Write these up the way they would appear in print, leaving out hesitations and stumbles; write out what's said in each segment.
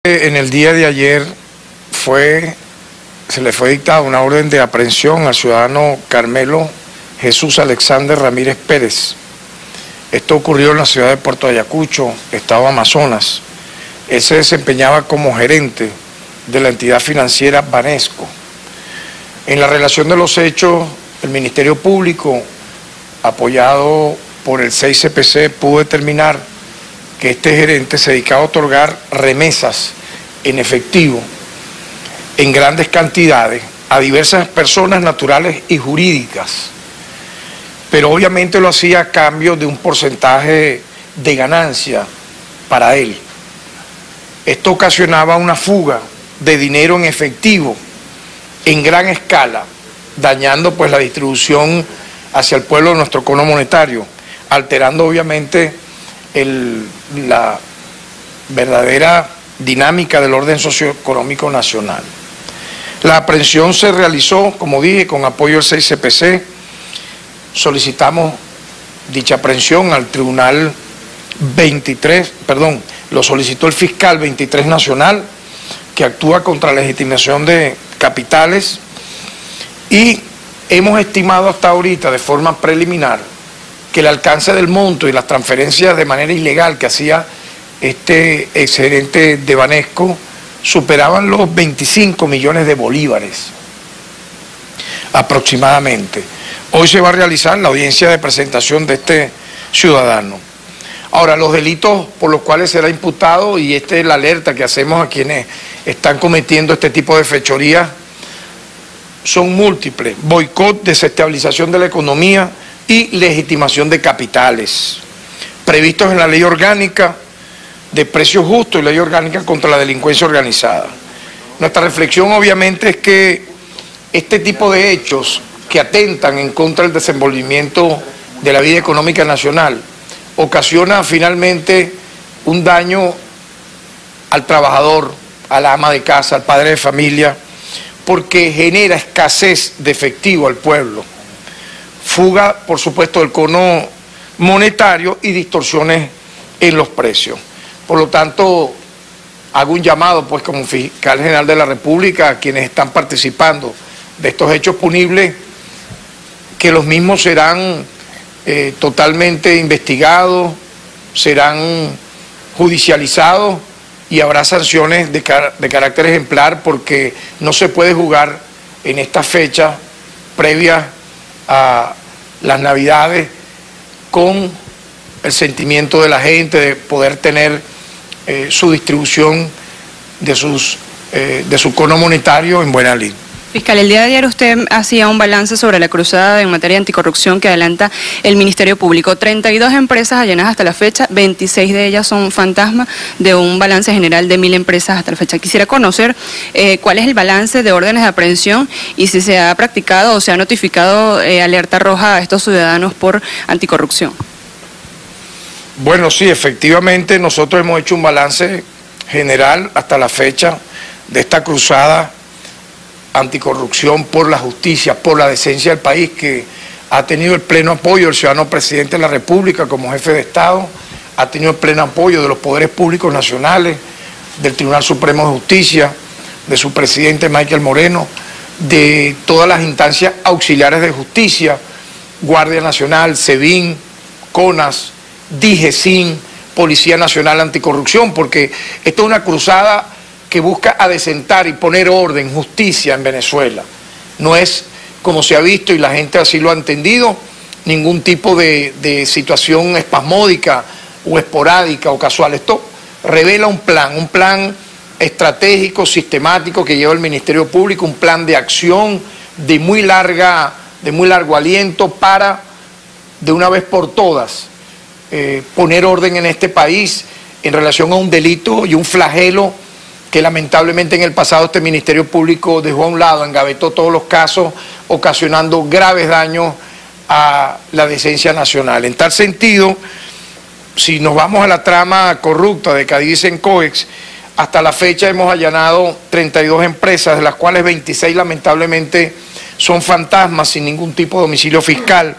En el día de ayer se le fue dictada una orden de aprehensión al ciudadano Carmelo Jesús Alexander Ramírez Pérez. Esto ocurrió en la ciudad de Puerto Ayacucho, estado Amazonas. Él se desempeñaba como gerente de la entidad financiera Banesco. En la relación de los hechos, el Ministerio Público, apoyado por el 6CPC, pudo determinar que este gerente se dedicaba a otorgar remesas en efectivo en grandes cantidades a diversas personas naturales y jurídicas, pero obviamente lo hacía a cambio de un porcentaje de ganancia para él. Esto ocasionaba una fuga de dinero en efectivo en gran escala, dañando pues la distribución hacia el pueblo de nuestro cono monetario, alterando obviamente la verdadera dinámica del orden socioeconómico nacional. La aprehensión se realizó, como dije, con apoyo del 6CPC. Solicitamos dicha aprehensión al Tribunal 23, lo solicitó el fiscal 23 Nacional, que actúa contra la legitimación de capitales, y hemos estimado hasta ahorita de forma preliminar que el alcance del monto y las transferencias de manera ilegal que hacía este exgerente de Banesco superaban los 25 millones de bolívares aproximadamente. Hoy se va a realizar la audiencia de presentación de este ciudadano. Ahora, los delitos por los cuales será imputado, y esta es la alerta que hacemos a quienes están cometiendo este tipo de fechorías, son múltiples: boicot, desestabilización de la economía y legitimación de capitales, previstos en la Ley Orgánica de Precios Justos y Ley Orgánica contra la Delincuencia Organizada. Nuestra reflexión obviamente es que este tipo de hechos que atentan en contra del desenvolvimiento de la vida económica nacional ocasiona finalmente un daño al trabajador, a la ama de casa, al padre de familia, porque genera escasez de efectivo al pueblo, fuga, por supuesto, del cono monetario y distorsiones en los precios. Por lo tanto, hago un llamado, pues, como fiscal general de la República, a quienes están participando de estos hechos punibles, que los mismos serán totalmente investigados, serán judicializados y habrá sanciones de carácter ejemplar, porque no se puede jugar en esta fecha previa a las Navidades con el sentimiento de la gente de poder tener su distribución de su cono monetario en buena lid. Fiscal, el día de ayer usted hacía un balance sobre la cruzada en materia de anticorrupción que adelanta el Ministerio Público. 32 empresas allanadas hasta la fecha, 26 de ellas son fantasmas de un balance general de 1000 empresas hasta la fecha. Quisiera conocer cuál es el balance de órdenes de aprehensión y si se ha practicado o se ha notificado alerta roja a estos ciudadanos por anticorrupción. Bueno, sí, efectivamente nosotros hemos hecho un balance general hasta la fecha de esta cruzada anticorrupción por la justicia, por la decencia del país, que ha tenido el pleno apoyo del ciudadano presidente de la República como jefe de Estado, ha tenido el pleno apoyo de los poderes públicos nacionales, del Tribunal Supremo de Justicia, de su presidente Michael Moreno, de todas las instancias auxiliares de justicia, Guardia Nacional, SEBIN, CONAS, DIGESIN, Policía Nacional Anticorrupción, porque esto es una cruzada que busca adecentar y poner orden, justicia en Venezuela. No es, como se ha visto y la gente así lo ha entendido, ningún tipo de situación espasmódica o esporádica o casual. Esto revela un plan estratégico, sistemático que lleva el Ministerio Público, un plan de acción de muy largo aliento para, de una vez por todas, poner orden en este país en relación a un delito y un flagelo que lamentablemente en el pasado este Ministerio Público dejó a un lado, engavetó todos los casos, ocasionando graves daños a la decencia nacional. En tal sentido, si nos vamos a la trama corrupta de Cadiz en COEX, hasta la fecha hemos allanado 32 empresas, de las cuales 26 lamentablemente son fantasmas sin ningún tipo de domicilio fiscal.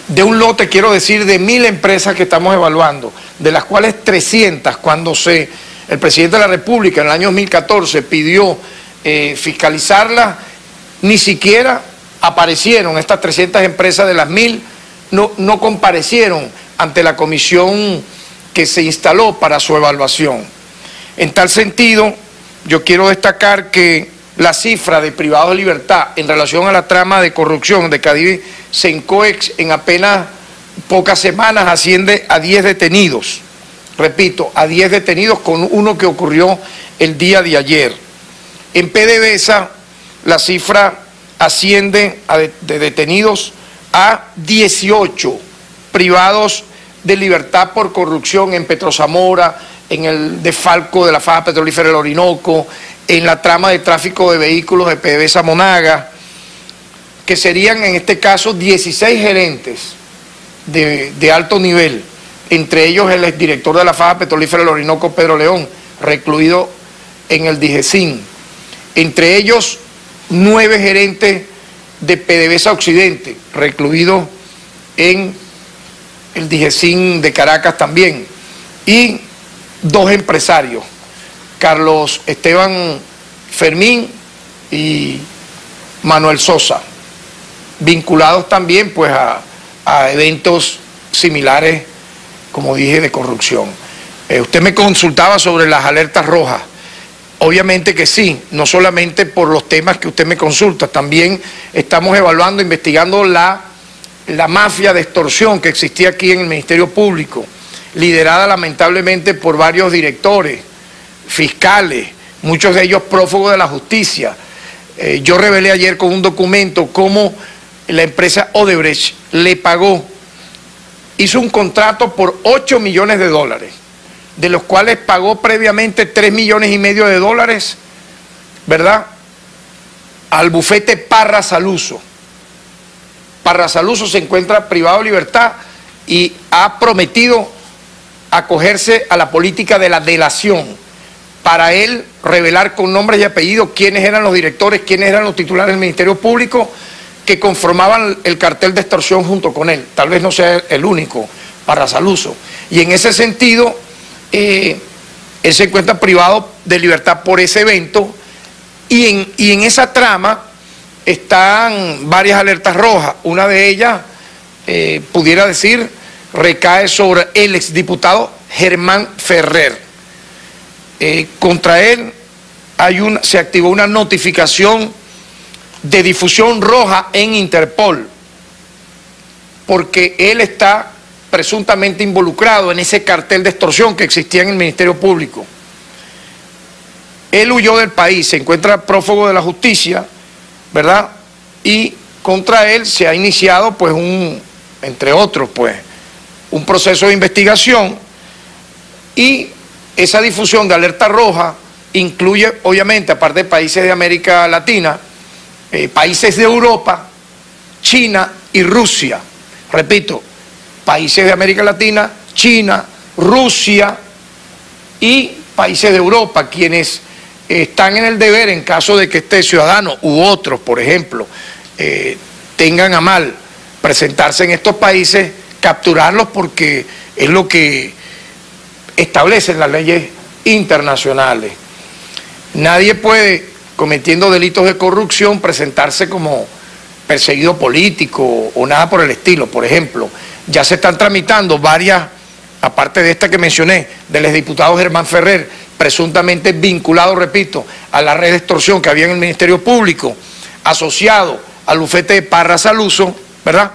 De un lote, quiero decir, de 1000 empresas que estamos evaluando, de las cuales 300, cuando se el presidente de la República en el año 2014 pidió fiscalizarla, ni siquiera aparecieron estas 300 empresas de las 1000, no comparecieron ante la comisión que se instaló para su evaluación. En tal sentido, yo quiero destacar que la cifra de privados de libertad en relación a la trama de corrupción de Cadivi Sencoex en apenas pocas semanas asciende a 10 detenidos. Repito, a 10 detenidos, con uno que ocurrió el día de ayer. En PDVSA la cifra asciende de detenidos a 18 privados de libertad por corrupción en Petrozamora, en el desfalco de la faja petrolífera del Orinoco, en la trama de tráfico de vehículos de PDVSA Monagas, que serían en este caso 16 gerentes de alto nivel, entre ellos el exdirector de la faja petrolífera del Orinoco, Pedro León, recluido en el DIGESIN, entre ellos 9 gerentes de PDVSA Occidente, recluidos en el DIGESIN de Caracas también, y 2 empresarios, Carlos Esteban Fermín y Manuel Sosa, vinculados también pues a eventos similares, como dije, de corrupción. Usted me consultaba sobre las alertas rojas. Obviamente que sí, no solamente por los temas que usted me consulta, también estamos evaluando, investigando la mafia de extorsión que existía aquí en el Ministerio Público, liderada lamentablemente por varios directores, fiscales, muchos de ellos prófugos de la justicia. Yo revelé ayer con un documento cómo la empresa Odebrecht le pagó, hizo un contrato por $8 millones, de los cuales pagó previamente $3,5 millones, ¿verdad?, al bufete Parra Saluso. Parra Saluso se encuentra privado de libertad y ha prometido acogerse a la política de la delación, para él revelar con nombres y apellidos quiénes eran los directores, quiénes eran los titulares del Ministerio Público que conformaban el cartel de extorsión junto con él. Tal vez no sea el único, Parra Saluso. Y en ese sentido, él se encuentra privado de libertad por ese evento, y en esa trama están varias alertas rojas. Una de ellas, pudiera decir, recae sobre el exdiputado Germán Ferrer. Contra él se activó una notificación de difusión roja en Interpol, porque él está presuntamente involucrado en ese cartel de extorsión que existía en el Ministerio Público. Él huyó del país, se encuentra prófugo de la justicia, ¿verdad? Y contra él se ha iniciado, pues, entre otros, pues, un proceso de investigación, y esa difusión de alerta roja incluye, obviamente, aparte de países de América Latina, países de Europa, China y Rusia. Repito, países de América Latina, China, Rusia y países de Europa, quienes están en el deber, en caso de que este ciudadano u otros, por ejemplo, tengan a mal presentarse en estos países, capturarlos, porque es lo que establecen las leyes internacionales. Nadie puede, cometiendo delitos de corrupción, presentarse como perseguido político o nada por el estilo. Por ejemplo, ya se están tramitando varias, aparte de esta que mencioné, del exdiputado Germán Ferrer, presuntamente vinculado, repito, a la red de extorsión que había en el Ministerio Público, asociado al bufete de Parra Saluso, ¿verdad?,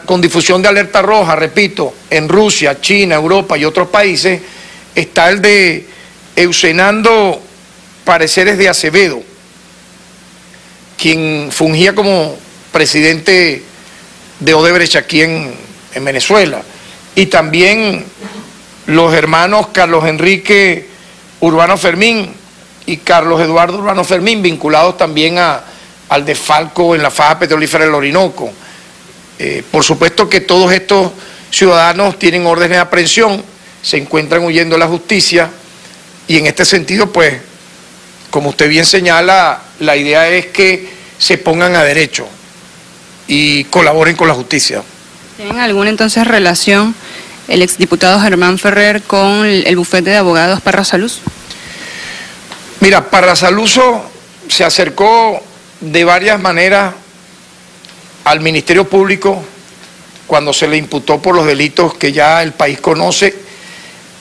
con difusión de alerta roja, repito, en Rusia, China, Europa y otros países. Está el de Eusenando Pareceres de Acevedo, quien fungía como presidente de Odebrecht aquí en Venezuela, y también los hermanos Carlos Enrique Urbano Fermín y Carlos Eduardo Urbano Fermín, vinculados también al desfalco en la faja petrolífera del Orinoco. Por supuesto que todos estos ciudadanos tienen órdenes de aprehensión, se encuentran huyendo de la justicia, y en este sentido, pues, como usted bien señala, la idea es que se pongan a derecho y colaboren con la justicia. ¿Tienen alguna entonces relación el exdiputado Germán Ferrer con el bufete de abogados Parra Saluso? Mira, Parra Saluso se acercó de varias maneras al Ministerio Público cuando se le imputó por los delitos que ya el país conoce,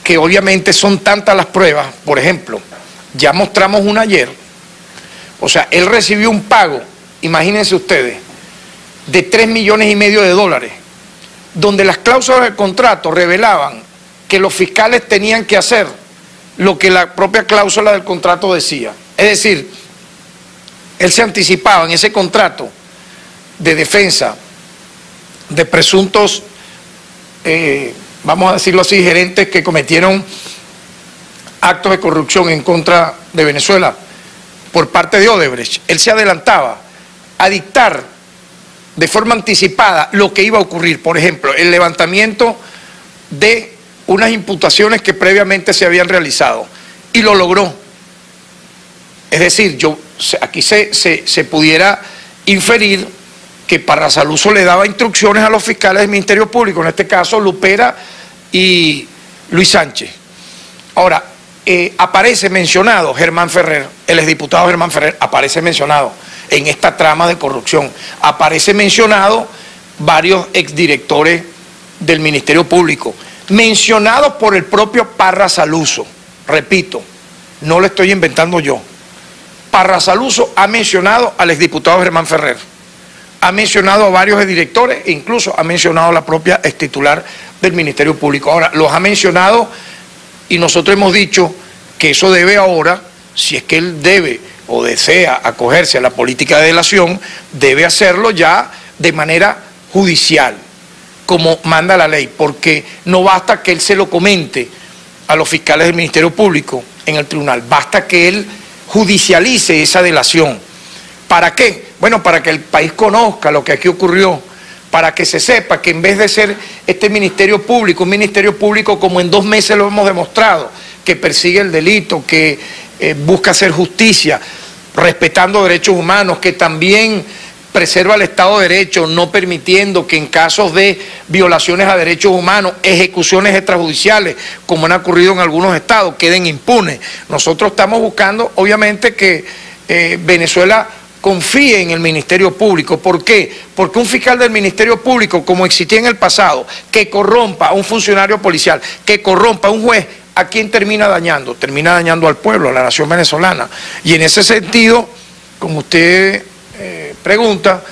que obviamente son tantas las pruebas. Por ejemplo, ya mostramos una ayer, o sea, él recibió un pago, imagínense ustedes, de $3,5 millones, donde las cláusulas del contrato revelaban que los fiscales tenían que hacer lo que la propia cláusula del contrato decía. Es decir, él se anticipaba en ese contrato de defensa de presuntos, vamos a decirlo así, gerentes que cometieron actos de corrupción en contra de Venezuela por parte de Odebrecht. Él se adelantaba a dictar de forma anticipada lo que iba a ocurrir. Por ejemplo, el levantamiento de unas imputaciones que previamente se habían realizado, y lo logró. Es decir, aquí se pudiera inferir que Parra Saluso le daba instrucciones a los fiscales del Ministerio Público, en este caso Lupera y Luis Sánchez. Ahora, aparece mencionado Germán Ferrer, el exdiputado Germán Ferrer, aparece mencionado en esta trama de corrupción. Aparece mencionado varios exdirectores del Ministerio Público, mencionados por el propio Parra Saluso. Repito, no lo estoy inventando yo. Parra Saluso ha mencionado al exdiputado Germán Ferrer, ha mencionado a varios exdirectores e incluso ha mencionado a la propia extitular del Ministerio Público. Ahora, los ha mencionado y nosotros hemos dicho que eso debe ahora, si es que él debe o desea acogerse a la política de delación, debe hacerlo ya de manera judicial, como manda la ley, porque no basta que él se lo comente a los fiscales del Ministerio Público en el tribunal, basta que él judicialice esa delación. ¿Para qué? Bueno, para que el país conozca lo que aquí ocurrió, para que se sepa que en vez de ser este Ministerio Público, un Ministerio Público como en 2 meses lo hemos demostrado, que persigue el delito, que busca hacer justicia, respetando derechos humanos, que también preserva el Estado de Derecho, no permitiendo que en casos de violaciones a derechos humanos, ejecuciones extrajudiciales, como han ocurrido en algunos estados, queden impunes. Nosotros estamos buscando, obviamente, que Venezuela confíe en el Ministerio Público. ¿Por qué? Porque un fiscal del Ministerio Público, como existía en el pasado, que corrompa a un funcionario policial, que corrompa a un juez, ¿a quién termina dañando? Termina dañando al pueblo, a la nación venezolana. Y en ese sentido, como usted pregunta,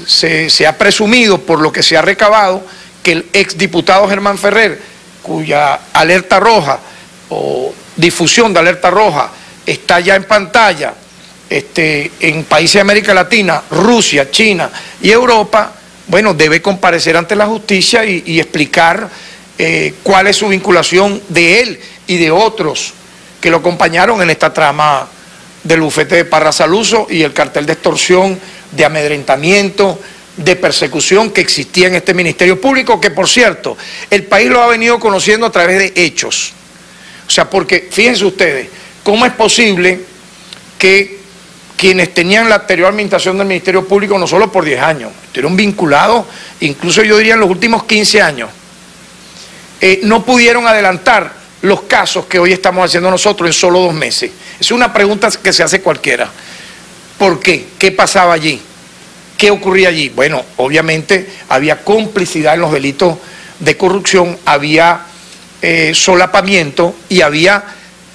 se ha presumido, por lo que se ha recabado, que el exdiputado Germán Ferrer, cuya alerta roja o difusión de alerta roja está ya en pantalla en países de América Latina, Rusia, China y Europa, bueno, debe comparecer ante la justicia y explicar cuál es su vinculación de él y de otros que lo acompañaron en esta trama del bufete de Parra Saluso y el cartel de extorsión, de amedrentamiento, de persecución que existía en este Ministerio Público, que por cierto, el país lo ha venido conociendo a través de hechos. O sea, porque fíjense ustedes, ¿cómo es posible que quienes tenían la anterior administración del Ministerio Público, no solo por 10 años, estuvieron vinculados, incluso yo diría en los últimos 15 años, no pudieron adelantar los casos que hoy estamos haciendo nosotros en solo 2 meses? Es una pregunta que se hace cualquiera. ¿Por qué? ¿Qué pasaba allí? ¿Qué ocurría allí? Bueno, obviamente había complicidad en los delitos de corrupción, había solapamiento y había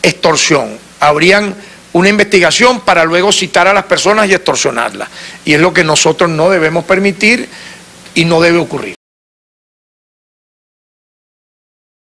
extorsión. Habrían una investigación para luego citar a las personas y extorsionarlas. Y es lo que nosotros no debemos permitir y no debe ocurrir.